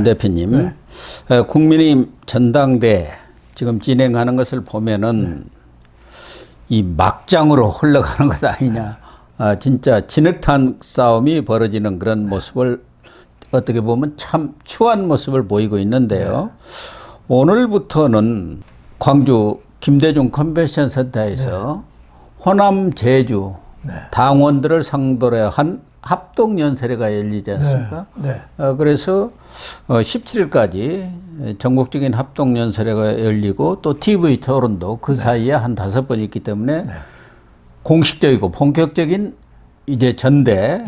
대표님, 국민의힘 전당대 지금 진행하는 것을 보면은 이 막장으로 흘러가는 것 아니냐. 진짜 진흙탕 싸움이 벌어지는 그런 모습을 어떻게 보면 참 추한 모습을 보이고 있는데요. 오늘부터는 광주 김대중 컨벤션 센터에서 호남 제주 당원들을 상대로 한 합동연설회가 열리지 않습니까? 그래서 17일까지 전국적인 합동연설회가 열리고 또 TV 토론도 그 사이에 한 5번 있기 때문에 공식적이고 본격적인 이제 전대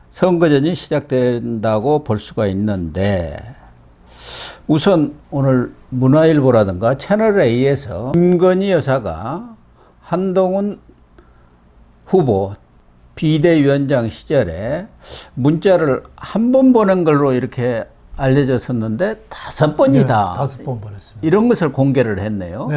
선거전이 시작된다고 볼 수가 있는데, 우선 오늘 문화일보라든가 채널A에서 김건희 여사가 한동훈 후보 비대위원장 시절에 문자를 한 번 보낸 걸로 이렇게 알려졌었는데 5번이다. 5번 보냈습니다. 이런 것을 공개를 했네요.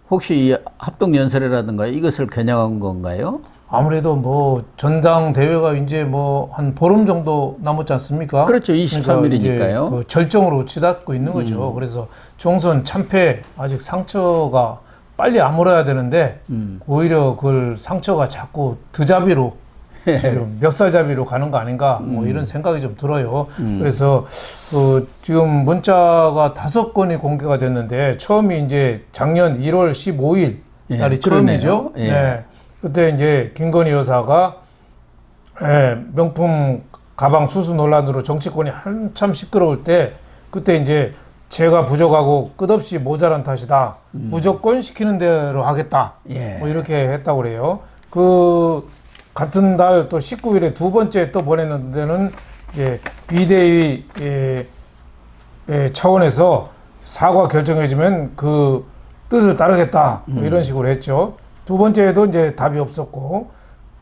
혹시 이 합동연설회라든가 이것을 겨냥한 건가요? 아무래도 뭐 전당대회가 이제 뭐 한 보름 정도 남았지 않습니까? 그렇죠. 23일이니까요. 그 절정으로 치닫고 있는 거죠. 그래서 총선 참패 아직 상처가 빨리 아물어야 되는데 오히려 그 상처가 자꾸 드자비로 지금 멱살잡이로 가는 거 아닌가 뭐 이런 생각이 좀 들어요. 그래서 지금 문자가 5건이 공개가 됐는데 처음이 이제 작년 1월 15일 날이 처음이죠. 그때 이제 김건희 여사가 명품 가방 수수 논란으로 정치권이 한참 시끄러울 때 그때 이제 제가 부족하고 끝없이 모자란 탓이다. 무조건 시키는 대로 하겠다. 뭐 이렇게 했다고 그래요. 그 같은 달 또 19일에 두 번째 또 보내는 데는 이제 비대위 차원에서 사과 결정해주면 그 뜻을 따르겠다. 뭐 이런 식으로 했죠. 두 번째에도 이제 답이 없었고,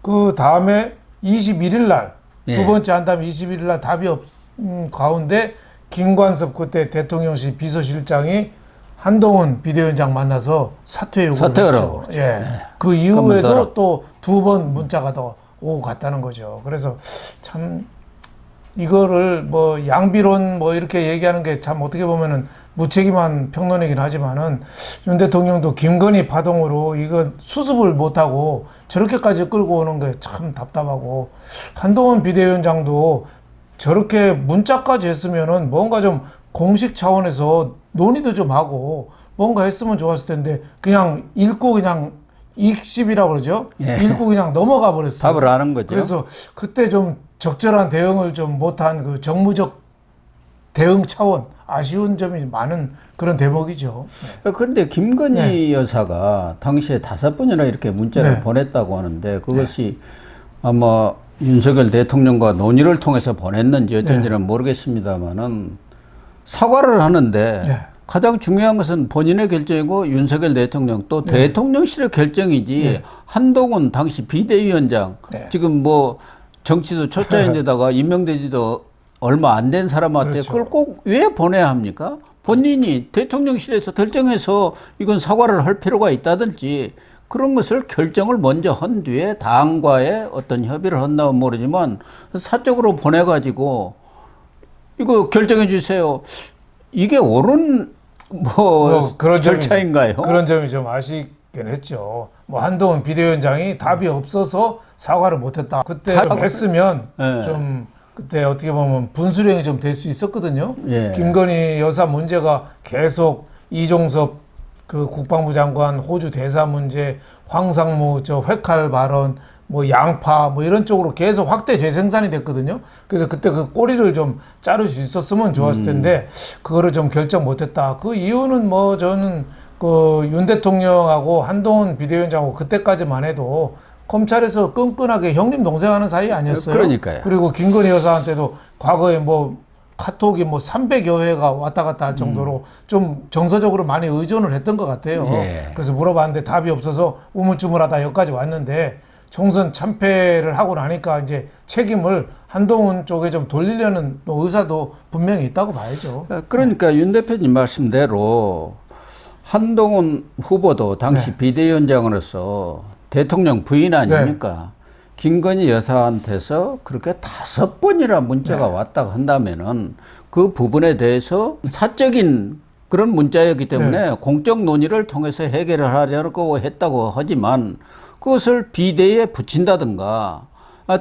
그 다음에 21일 날, 두 번째 한 다음에 21일 날 답이 없은 가운데 김관섭 그때 대통령실 비서실장이 한동훈 비대위원장 만나서 사퇴 요구를 했죠. 그 이후에도 또 2번 문자가 더 오고 갔다는 거죠. 그래서 참 이거를 뭐 양비론 뭐 이렇게 얘기하는 게 참 어떻게 보면은 무책임한 평론이긴 하지만은 윤 대통령도 김건희 파동으로 이거 수습을 못하고 저렇게까지 끌고 오는 게 참 답답하고, 한동훈 비대위원장도 저렇게 문자까지 했으면은 뭔가 좀 공식 차원에서 논의도 좀 하고 뭔가 했으면 좋았을 텐데 그냥 읽고 그냥 익십이라고 그러죠. 읽고 그냥 넘어가 버렸어요. 답을 안 한 거죠. 그래서 그때 좀 적절한 대응을 좀 못한 그 정무적 대응 차원 아쉬운 점이 많은 그런 대목이죠. 그런데 김건희 여사가 당시에 5번이나 이렇게 문자를 보냈다고 하는데 그것이 아마 윤석열 대통령과 논의를 통해서 보냈는지 어쩐지는 모르겠습니다만은 사과를 하는데 가장 중요한 것은 본인의 결정이고 윤석열 대통령 또 대통령실의 결정이지 한동훈 당시 비대위원장 지금 뭐 정치도 초짜인데다가 임명되지도 얼마 안 된 사람한테 그걸 꼭 왜 보내야 합니까? 본인이 대통령실에서 결정해서 이건 사과를 할 필요가 있다든지 그런 것을 결정을 먼저 한 뒤에 당과의 어떤 협의를 한다면 모르지만 사적으로 보내가지고 이거 결정해 주세요. 이게 옳은 그런 절차인가요? 그런 점이 좀 아쉽긴 했죠. 뭐 한동훈 비대위원장이 답이 없어서 사과를 못했다. 그때 좀 했으면 좀 그때 어떻게 보면 분수령이 좀 될 수 있었거든요. 김건희 여사 문제가 계속 이종섭 그 국방부 장관 호주 대사 문제, 황상무 저 회칼 발언, 뭐 양파 뭐 이런 쪽으로 계속 확대 재생산이 됐거든요. 그래서 그때 그 꼬리를 좀 자를 수 있었으면 좋았을 텐데 그거를 좀 결정 못했다. 그 이유는 뭐 저는 그 윤 대통령하고 한동훈 비대위원장하고 그때까지만 해도 검찰에서 끈끈하게 형님 동생 하는 사이 아니었어요. 그러니까요. 그리고 김건희 여사한테도 과거에 뭐 카톡이 뭐 300여 회가 왔다 갔다 할 정도로 좀 정서적으로 많이 의존을 했던 것 같아요. 그래서 물어봤는데 답이 없어서 우물쭈물하다 여기까지 왔는데 총선 참패를 하고 나니까 이제 책임을 한동훈 쪽에 좀 돌리려는 의사도 분명히 있다고 봐야죠. 그러니까 윤 대표님 말씀대로 한동훈 후보도 당시 비대위원장으로서 대통령 부인 아닙니까? 김건희 여사한테서 그렇게 5번이나 문자가 왔다고 한다면은 그 부분에 대해서 사적인 그런 문자였기 때문에 공적 논의를 통해서 해결을 하려고 했다고 하지만 그것을 비대에 붙인다든가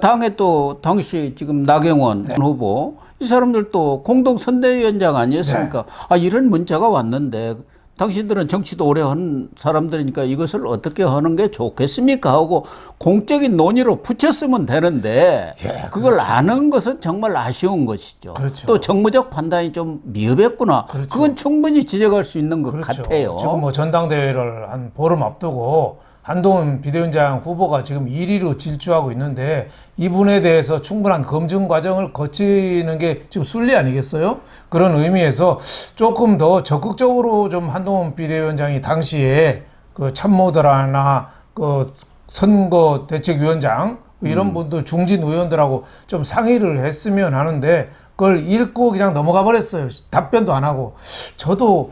당에 또 당시 지금 나경원 후보 이 사람들도 공동선대위원장 아니었습니까? 이런 문자가 왔는데 당신들은 정치도 오래 한 사람들이니까 이것을 어떻게 하는 게 좋겠습니까? 하고 공적인 논의로 붙였으면 되는데 그걸 그렇죠. 안 한 것은 정말 아쉬운 것이죠. 그렇죠. 또 정무적 판단이 좀 미흡했구나. 그렇죠. 그건 충분히 지적할 수 있는 것 그렇죠. 같아요. 지금 뭐 전당대회를 한 보름 앞두고 한동훈 비대위원장 후보가 지금 1위로 질주하고 있는데 이분에 대해서 충분한 검증 과정을 거치는 게 지금 순리 아니겠어요? 그런 의미에서 조금 더 적극적으로 좀 한동훈 비대위원장이 당시에 그 참모들이나 그 선거대책위원장 이런 분들 중진 의원들하고 좀 상의를 했으면 하는데 그걸 읽고 그냥 넘어가 버렸어요. 답변도 안 하고. 저도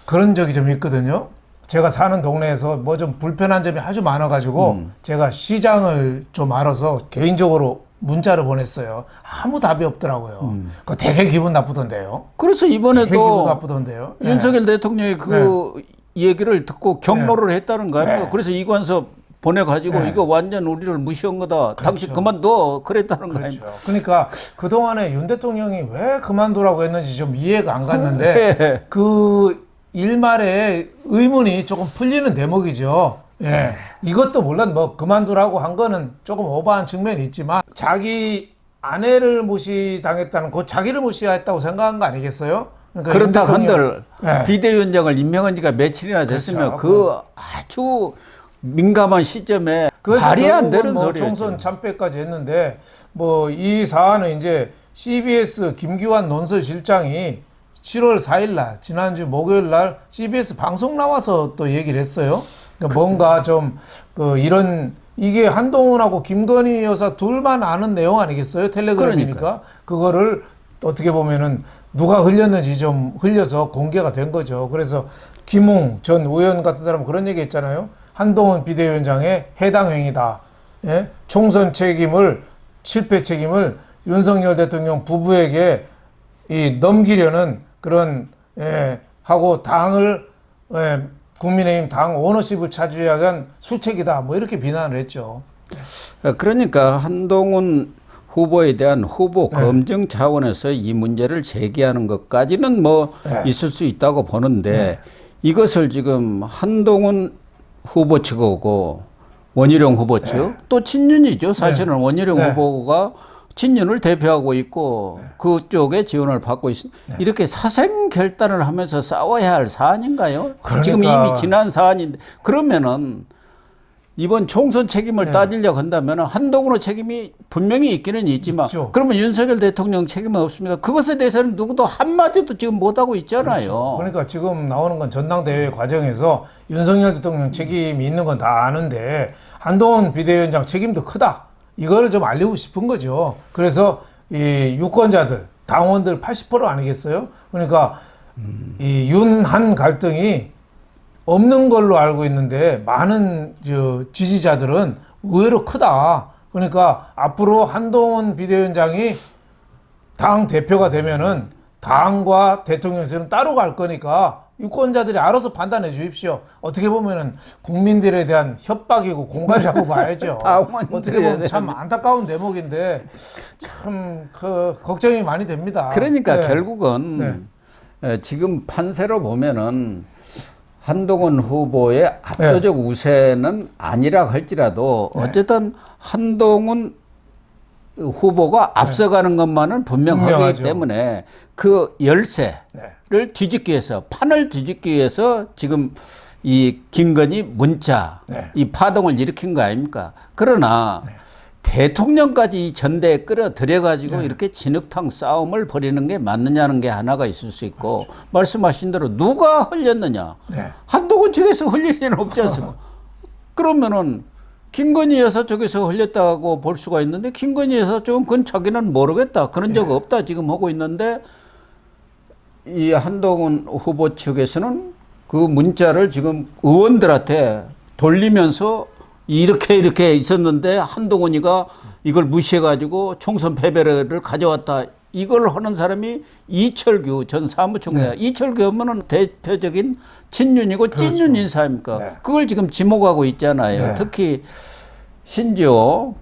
그런 적이 좀 있거든요. 제가 사는 동네에서 뭐 좀 불편한 점이 아주 많아가지고 제가 시장을 좀 알아서 개인적으로 문자를 보냈어요. 아무 답이 없더라고요. 그거 되게 기분 나쁘던데요. 그래서 되게 기분 이번에도 나쁘던데요. 윤석열 대통령이 그 얘기를 듣고 경로를 했다는 거 아닙니까? 그래서 이관섭 보내가지고 이거 완전 우리를 무시한 거다. 당신 그만둬. 그랬다는 거 아닙니까? 그러니까 그동안에 윤 대통령이 왜 그만두라고 했는지 좀 이해가 안 갔는데 그 일말의 의문이 조금 풀리는 대목이죠. 예. 이것도 물론 뭐 그만두라고 한 거는 조금 오버한 측면이 있지만 자기 아내를 무시당했다는 그 자기를 무시했다고 생각한 거 아니겠어요? 그러니까 그렇다 한들 예. 비대위원장을 임명한 지가 며칠이나 됐으면 그 아주 민감한 시점에 말이 안 되는 뭐 소리였죠. 총선 참패까지 했는데 뭐 이 사안은 이제 CBS 김기환 논설실장이 7월 4일 날 지난주 목요일 날 CBS 방송 나와서 또 얘기를 했어요. 그러니까 뭔가 좀 그 이런 이게 한동훈하고 김건희 여사 둘만 아는 내용 아니겠어요? 텔레그램이니까 그거를 어떻게 보면은 누가 흘렸는지 좀 흘려서 공개가 된 거죠. 그래서 김웅 전 의원 같은 사람은 그런 얘기 했잖아요. 한동훈 비대위원장의 해당 행위다. 예? 총선 책임을 실패 책임을 윤석열 대통령 부부에게 넘기려는 그런 하고 당을 국민의힘 당 오너십을 차지하기 위한 술책이다. 뭐 이렇게 비난을 했죠. 그러니까 한동훈 후보에 대한 후보 검증 차원에서 이 문제를 제기하는 것까지는 뭐 있을 수 있다고 보는데 이것을 지금 한동훈 후보 측하고 원희룡 후보 측 또 친윤이죠. 사실은 원희룡 후보가 친윤을 대표하고 있고 그쪽에 지원을 받고 있습니다. 이렇게 사생 결단을 하면서 싸워야 할 사안인가요? 그러니까. 지금 이미 지난 사안인데 그러면은 이번 총선 책임을 따지려고 한다면 한동훈의 책임이 분명히 있기는 있지만 있죠. 그러면 윤석열 대통령 책임은 없습니다. 그것에 대해서는 누구도 한마디도 지금 못하고 있잖아요. 그렇죠. 그러니까 지금 나오는 건 전당대회 과정에서 윤석열 대통령 책임이 있는 건 다 아는데 한동훈 비대위원장 책임도 크다. 이걸 좀 알리고 싶은 거죠. 그래서 이 유권자들, 당원들 80% 아니겠어요? 그러니까 이 윤한 갈등이 없는 걸로 알고 있는데 많은 지지자들은 의외로 크다. 그러니까 앞으로 한동훈 비대위원장이 당 대표가 되면은 당과 대통령실은 따로 갈 거니까 유권자들이 알아서 판단해 주십시오. 어떻게 보면은 국민들에 대한 협박이고 공갈이라고 봐야죠. 어떻게 보면 참 안타까운 대목인데 참 그 걱정이 많이 됩니다. 그러니까 결국은 지금 판세로 보면은 한동훈 후보의 압도적 우세는 아니라 할지라도 어쨌든 한동훈 후보가 앞서가는 것만은 분명하기 때문에 그 열세를 뒤집기 위해서 판을 뒤집기 위해서 지금 이 김건희 문자 이 파동을 일으킨 거 아닙니까? 그러나 대통령까지 이 전대에 끌어들여 가지고 이렇게 진흙탕 싸움을 벌이는 게 맞느냐는 게 하나가 있을 수 있고 말씀하신 대로 누가 흘렸느냐? 한동훈 측에서 흘릴 일은 없지 않습니까? 그러면은 김건희 여사 쪽에서 흘렸다고 볼 수가 있는데 김건희 여사 쪽은 그건 자기는 모르겠다. 그런 적 없다 지금 하고 있는데 이 한동훈 후보 측에서는 그 문자를 지금 의원들한테 돌리면서 이렇게 있었는데 한동훈이가 이걸 무시해가지고 총선 패배를 가져왔다. 이걸 하는 사람이 이철규 전 사무총장. 네. 이철규 하면은 대표적인 친윤이고 그렇죠. 찐윤 인사입니까? 네. 그걸 지금 지목하고 있잖아요. 네. 특히 심지어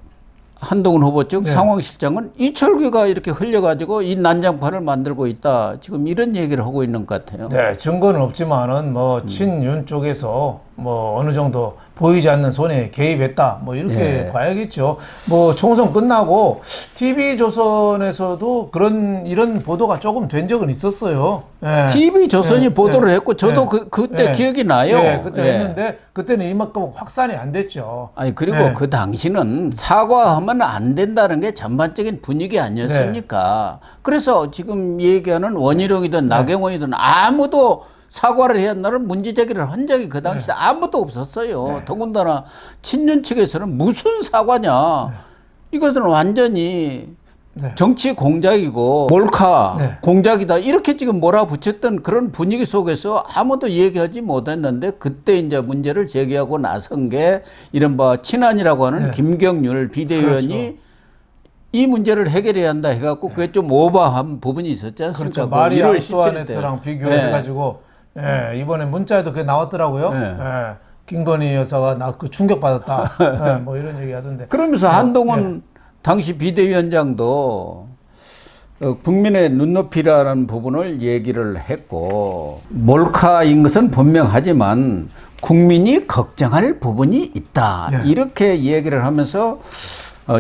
한동훈 후보 측 네. 상황실장은 이철규가 이렇게 흘려가지고 이 난장판을 만들고 있다. 지금 이런 얘기를 하고 있는 것 같아요. 네, 증거는 없지만은 뭐 친윤 쪽에서 뭐 어느 정도 보이지 않는 손에 개입했다. 뭐 이렇게 네. 봐야겠죠. 뭐 총선 끝나고 TV조선에서도 이런 보도가 조금 된 적은 있었어요. 네. TV조선이 네. 보도를 네. 했고 저도 네. 그때 네. 기억이 나요. 네, 그때 네. 했는데 그때는 이만큼 확산이 안 됐죠. 아니 그리고 네. 그 당시는 사과하면 안 된다는 게 전반적인 분위기 아니었습니까? 그래서 지금 얘기하는 원희룡이든 나경원이든 아무도 사과를 해야 한다는 문제 제기를 한 적이 그 당시에 아무도 없었어요. 더군다나 친윤 측에서는 무슨 사과냐. 이것은 완전히 네. 정치 공작이고 몰카 네. 공작이다 이렇게 지금 몰아붙였던 그런 분위기 속에서 아무도 얘기하지 못했는데 그때 이제 문제를 제기하고 나선 게 이른바 친한이라고 하는 네. 김경률 비대위원이 그렇죠. 이 문제를 해결해야 한다 해갖고 그게 좀 오버한 부분이 있었지 않습니까? 그렇죠. 마리 1월 17일 때. 안투아네트랑 비교해가지고 이번에 문자에도 그게 나왔더라고요. 네. 김건희 여사가 나 그 충격받았다. 뭐 이런 얘기 하던데. 그러면서 한동훈 당시 비대위원장도 국민의 눈높이라는 부분을 얘기를 했고 몰카인 것은 분명하지만 국민이 걱정할 부분이 있다. 네. 이렇게 얘기를 하면서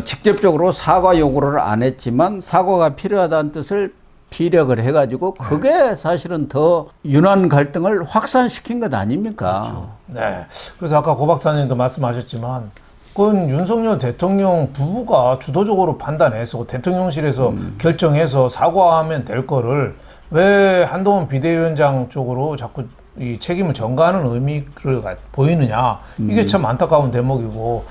직접적으로 사과 요구를 안 했지만 사과가 필요하다는 뜻을 피력을 해가지고 그게 사실은 더 윤한 갈등을 확산시킨 것 아닙니까? 그렇죠. 네. 그래서 아까 고 박사님도 말씀하셨지만 그건 윤석열 대통령 부부가 주도적으로 판단해서 대통령실에서 결정해서 사과하면 될 거를 왜 한동훈 비대위원장 쪽으로 자꾸 이 책임을 전가하는 의미를 보이느냐. 이게 참 안타까운 대목이고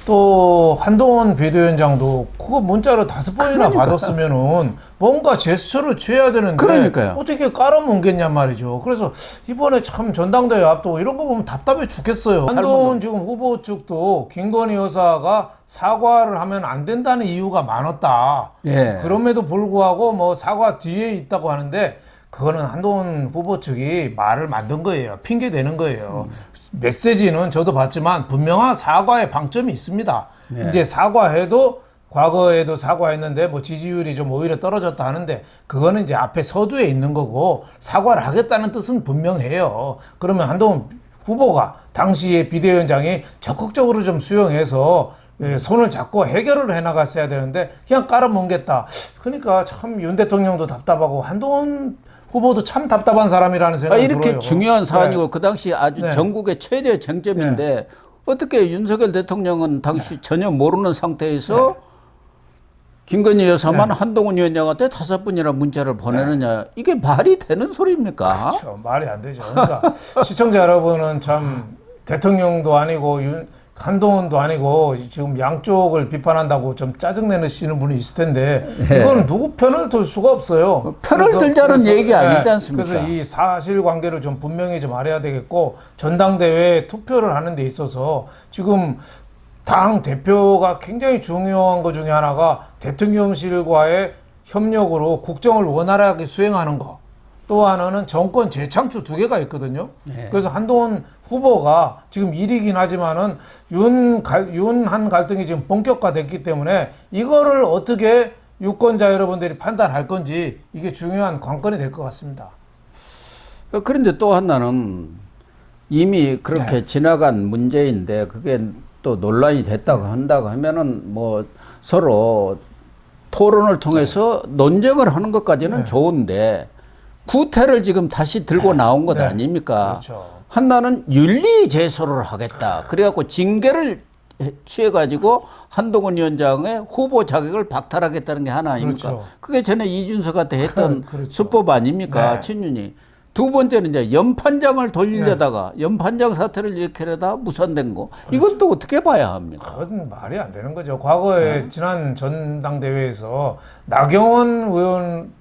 또 한동훈 비대위원장도 그거 문자를 5번이나 받았으면은 뭔가 제스처를 취해야 되는데 그러니까요. 어떻게 깔아뭉갰냔 말이죠. 그래서 이번에 참 전당대회 앞두고 이런 거 보면 답답해 죽겠어요. 한동훈 지금 후보 측도 김건희 여사가 사과를 하면 안 된다는 이유가 많았다. 예. 그럼에도 불구하고 뭐 사과 뒤에 있다고 하는데 그거는 한동훈 후보 측이 말을 만든 거예요. 핑계 대는 거예요. 메시지는 저도 봤지만 분명한 사과의 방점이 있습니다. 네. 이제 사과해도 과거에도 사과했는데 뭐 지지율이 좀 오히려 떨어졌다 하는데 그거는 이제 앞에 서두에 있는 거고 사과를 하겠다는 뜻은 분명해요. 그러면 한동훈 후보가 당시에 비대위원장이 적극적으로 좀 수용해서 손을 잡고 해결을 해나갔어야 되는데 그냥 깔아뭉갰다. 그러니까 참 윤 대통령도 답답하고 한동훈 후보도 참 답답한 사람이라는 생각이 이렇게 들어요. 중요한 사안이고 네. 그 당시 아주 네. 전국의 최대 쟁점인데 어떻게 윤석열 대통령은 당시 전혀 모르는 상태에서 김건희 여사만 한동훈 위원장한테 5번이나 문자를 보내느냐 이게 말이 되는 소리입니까? 그렇죠. 말이 안 되죠. 그러니까 시청자 여러분은 참 대통령도 아니고 한동훈도 아니고 지금 양쪽을 비판한다고 좀 짜증내시는 분이 있을 텐데 이건 누구 편을 들 수가 없어요. 편을 들자는 얘기 아니지 않습니까? 그래서 이 사실관계를 좀 분명히 좀 알아야 되겠고 전당대회 투표를 하는 데 있어서 지금 당 대표가 굉장히 중요한 것 중에 하나가 대통령실과의 협력으로 국정을 원활하게 수행하는 거. 또 하나는 정권 재창출 2개가 있거든요. 네. 그래서 한동훈 후보가 지금 1위긴 하지만은 윤한 갈등이 지금 본격화됐기 때문에 이거를 어떻게 유권자 여러분들이 판단할 건지 이게 중요한 관건이 될 것 같습니다. 그런데 또 하나는 이미 그렇게 지나간 문제인데 그게 또 논란이 됐다고 한다고 하면은 뭐 서로 토론을 통해서 논쟁을 하는 것까지는 좋은데 구태를 지금 다시 들고 나온 것 아닙니까? 그렇죠. 한나는 윤리 제소를 하겠다. 그래갖고 징계를 취해가지고 한동훈 위원장의 후보 자격을 박탈하겠다는 게 하나 아닙니까? 그렇죠. 그게 전에 이준석한테 했던 그렇죠. 수법 아닙니까? 네. 친윤이. 두 번째는 이제 연판장을 돌리려다가 연판장 사태를 일으키려다 무산된 거. 이건 또 어떻게 봐야 합니까? 그건 말이 안 되는 거죠. 과거에 지난 전당대회에서 나경원 의원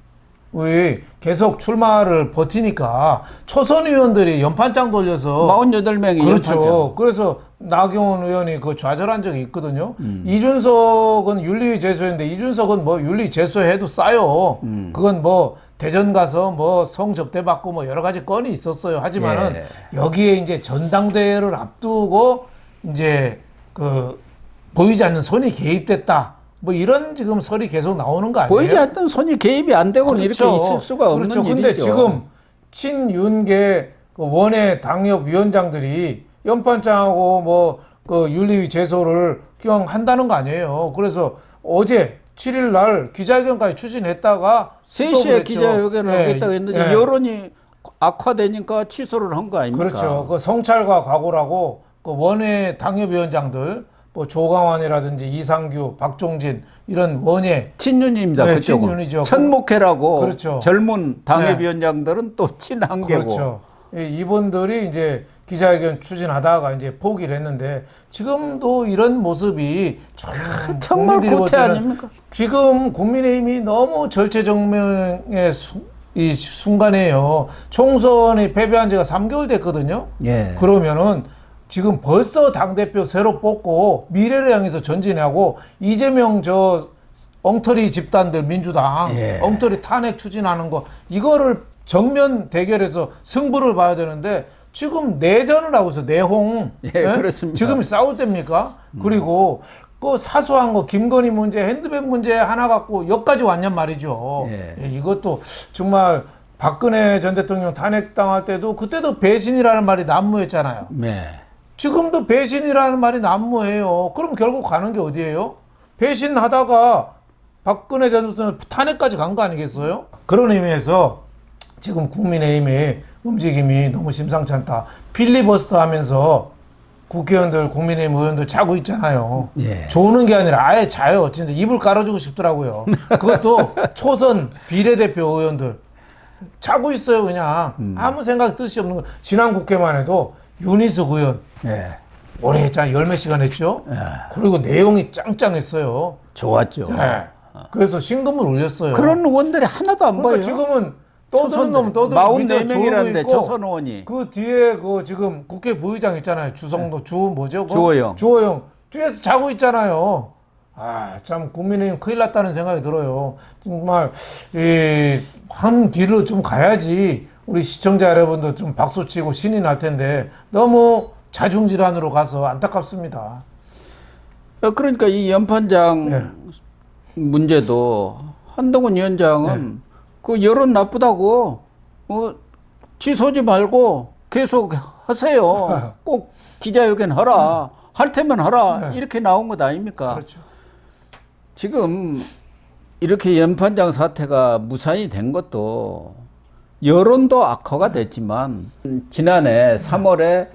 우리 계속 출마를 버티니까 초선 의원들이 연판장 돌려서 48명이 그렇죠. 연판장. 그래서 나경원 의원이 그 좌절한 적이 있거든요. 이준석은 윤리 제소했는데 이준석은 뭐 윤리 제소해도 싸요. 그건 뭐 대전 가서 뭐 성접대 받고 뭐 여러 가지 건이 있었어요. 하지만은 여기에 이제 전당대회를 앞두고 이제 그 보이지 않는 손이 개입됐다. 뭐 이런 지금 설이 계속 나오는 거 아니에요? 보이지 않던 손이 개입이 안 되고는 그렇죠. 이렇게 있을 수가 없는 그렇죠. 일이죠. 근데 지금 친윤계 그 원외 당협 위원장들이 연판장하고 뭐 그 윤리위 제소를 그냥 한다는 거 아니에요. 그래서 어제 7일 날 기자회견까지 추진했다가 3시에 기자회견을 하겠다고 했는데 예. 여론이 악화되니까 취소를 한 거 아닙니까? 그렇죠. 그 성찰과 각오라고 그 원외 당협위원장들 뭐 조강환이라든지 이상규, 박종진 이런 원외 친윤입니다. 네, 그쪽은. 친윤이죠. 천목회라고 그렇죠. 젊은 당협위원장들은 또 친한계고. 그렇죠. 이분들이 이제 기자회견 추진하다가 이제 포기를 했는데 지금도 이런 모습이 정말 국민들이 볼 고태 때는 아닙니까? 지금 국민의힘이 너무 절체절명의 이 순간이에요. 총선이 패배한 지가 3개월 됐거든요. 예. 그러면은 지금 벌써 당대표 새로 뽑고 미래를 향해서 전진하고 이재명 저 엉터리 집단들 민주당 예. 엉터리 탄핵 추진하는 거 이거를 정면 대결해서 승부를 봐야 되는데 지금 내전을 하고 있어 내홍. 예, 그렇습니다. 지금 싸울 때입니까? 그리고 그 사소한 거 김건희 문제, 핸드백 문제 하나 갖고 여기까지 왔냔 말이죠. 예. 이것도 정말 박근혜 전 대통령 탄핵당할 때도 그때도 배신이라는 말이 난무했잖아요. 네. 지금도 배신이라는 말이 난무해요. 그럼 결국 가는 게 어디예요? 배신하다가 박근혜 전 대통령 탄핵까지 간 거 아니겠어요? 그런 의미에서 지금 국민의힘의 움직임이 너무 심상치 않다. 필리버스터 하면서 국회의원들, 국민의힘 의원들 자고 있잖아요. 예. 조는 게 아니라 아예 자요. 진짜 이불 깔아주고 싶더라고요. 그것도 초선 비례대표 의원들. 자고 있어요, 그냥. 아무 생각 뜻이 없는 거. 지난 국회만 해도 윤희숙 의원. 예. 오래 했잖아요. 열몇 시간 했죠. 그리고 내용이 짱짱했어요. 좋았죠. 네. 그래서 신금을 울렸어요. 그런 의원들이 하나도 안 그러니까 봐요. 지금은 떠드는 놈 떠들고 44명이라는데 초선 의원이. 그 뒤에 그 지금 국회 부의장 있잖아요. 주성도 주 뭐죠? 주호영. 주호영 뒤에서 자고 있잖아요. 아, 참 국민의힘 큰일 났다는 생각이 들어요. 정말 한 길로 좀 가야지 우리 시청자 여러분도 좀 박수치고 신이 날 텐데 너무 자중질환으로 가서 안타깝습니다. 그러니까 이 연판장 네. 문제도 한동훈 위원장은 그 여론 나쁘다고 취소지 말고 계속 하세요. 꼭 기자회견 하라. 할 테면 하라. 이렇게 나온 것 아닙니까? 그렇죠. 지금 이렇게 연판장 사태가 무산이 된 것도 여론도 악화가 됐지만 지난해 3월에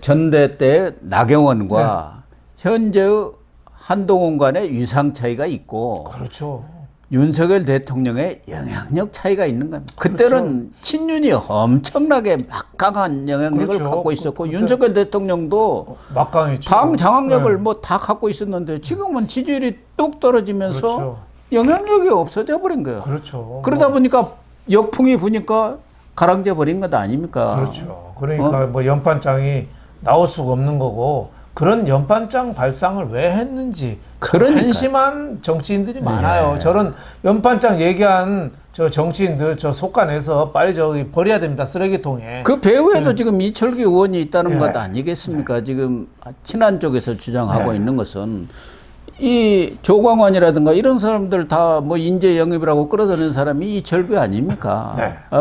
전대 때 나경원과 현재의 한동훈 간의 위상 차이가 있고 그렇죠. 윤석열 대통령의 영향력 차이가 있는 겁니다. 그때는 친윤이 엄청나게 막강한 영향력을 그렇죠. 갖고 있었고 윤석열 대통령도 막강했죠. 당 장악력을 뭐 다 갖고 있었는데 지금은 지지율이 뚝 떨어지면서 그렇죠. 영향력이 없어져 버린 거예요. 그렇죠. 그러다 보니까 역풍이 부니까 가랑져 버린 것 아닙니까? 그렇죠. 그러니까 뭐 연판장이 나올 수가 없는 거고 그런 연판장 발상을 왜 했는지 그러니까요. 한심한 정치인들이 많아요. 저런 연판장 얘기한 저 정치인들 저 속간에서 빨리 저기 버려야 됩니다. 쓰레기통에. 그 배후에도 지금 이철규 의원이 있다는 것 아니겠습니까? 지금 친한 쪽에서 주장하고 있는 것은 이 조광환이라든가 이런 사람들 다 뭐 인재 영입이라고 끌어들이는 사람이 이철규 아닙니까?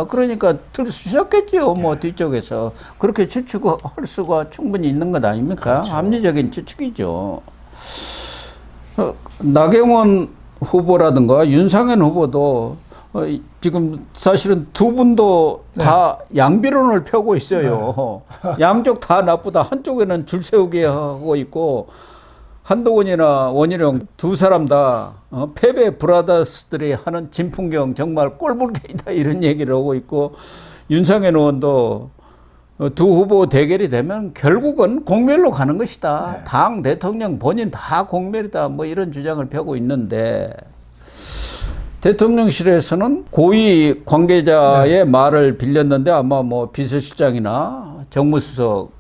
그러니까 들쑤셨겠죠. 뭐 뒤쪽에서 그렇게 추측할 수가 충분히 있는 것 아닙니까? 그렇죠. 합리적인 추측이죠. 나경원 후보라든가 윤상현 후보도 지금 사실은 두 분도 다 양비론을 펴고 있어요. 양쪽 다 나쁘다. 한쪽에는 줄 세우게 하고 있고 한동훈이나 원희룡 두 사람 다 패배 브라더스들이 하는 진풍경 정말 꼴불견이다 이런 얘기를 하고 있고 윤상현 의원도 두 후보 대결이 되면 결국은 공멸로 가는 것이다. 당 대통령 본인 다 공멸이다. 뭐 이런 주장을 펴고 있는데 대통령실에서는 고위 관계자의 말을 빌렸는데 아마 뭐 비서실장이나 정무수석,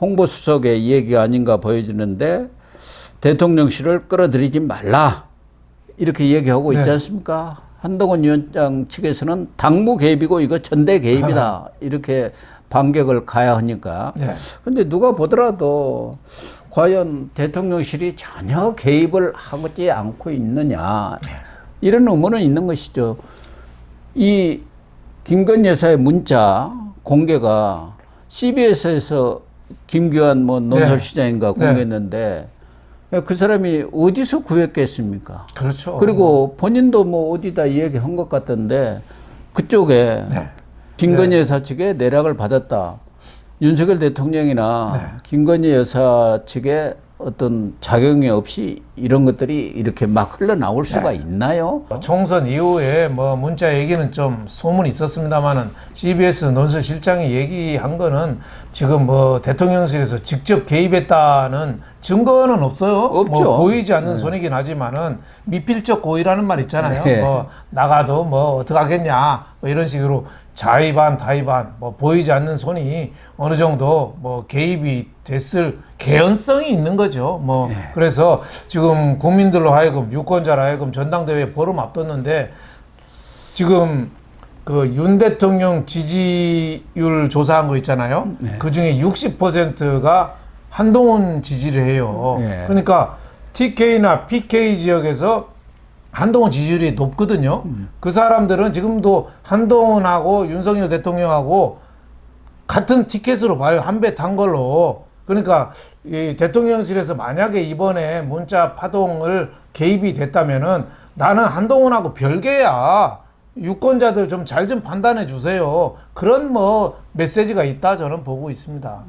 홍보수석의 얘기가 아닌가 보여지는데 대통령실을 끌어들이지 말라 이렇게 얘기하고 있지 않습니까? 한동훈 위원장 측에서는 당무 개입이고 이거 전대 개입이다 이렇게 반격을 가야 하니까. 그런데 누가 보더라도 과연 대통령실이 전혀 개입을 하지 않고 있느냐 이런 의문은 있는 것이죠. 이 김건희 여사의 문자 공개가 CBS에서 김규환 뭐 논설시장인가 공개했는데 그 사람이 어디서 구했겠습니까? 그렇죠. 그리고 본인도 뭐 어디다 얘기한 것 같던데 그쪽에 김건희 여사 측에 내락을 받았다. 윤석열 대통령이나 김건희 여사 측에 어떤 작용이 없이 이런 것들이 이렇게 막 흘러나올 수가 있나요? 총선 이후에 뭐 문자 얘기는 좀 소문이 있었습니다만은 CBS 논설실장이 얘기한 거는 지금 뭐 대통령실에서 직접 개입했다는 증거는 없어요. 없죠. 뭐 보이지 않는 손이긴 하지만은 미필적 고의라는 말 있잖아요. 뭐 나가도 뭐 어떡하겠냐 뭐 이런 식으로 자의반 타의반 뭐 보이지 않는 손이 어느 정도 뭐 개입이 됐을 개연성이 있는 거죠. 뭐 그래서 지금 국민들로 하여금 유권자로 하여금 전당대회 보름 앞뒀는데 지금 그 윤 대통령 지지율 조사한 거 있잖아요. 그 중에 60%가 한동훈 지지를 해요. 그러니까 TK나 PK 지역에서 한동훈 지지율이 높거든요. 그 사람들은 지금도 한동훈하고 윤석열 대통령하고 같은 티켓으로 봐요. 한 배 탄 걸로. 그러니까 이 대통령실에서 만약에 이번에 문자 파동을 개입이 됐다면은 나는 한동훈하고 별개야. 유권자들 좀 잘 좀 판단해 주세요. 그런 뭐 메시지가 있다 저는 보고 있습니다.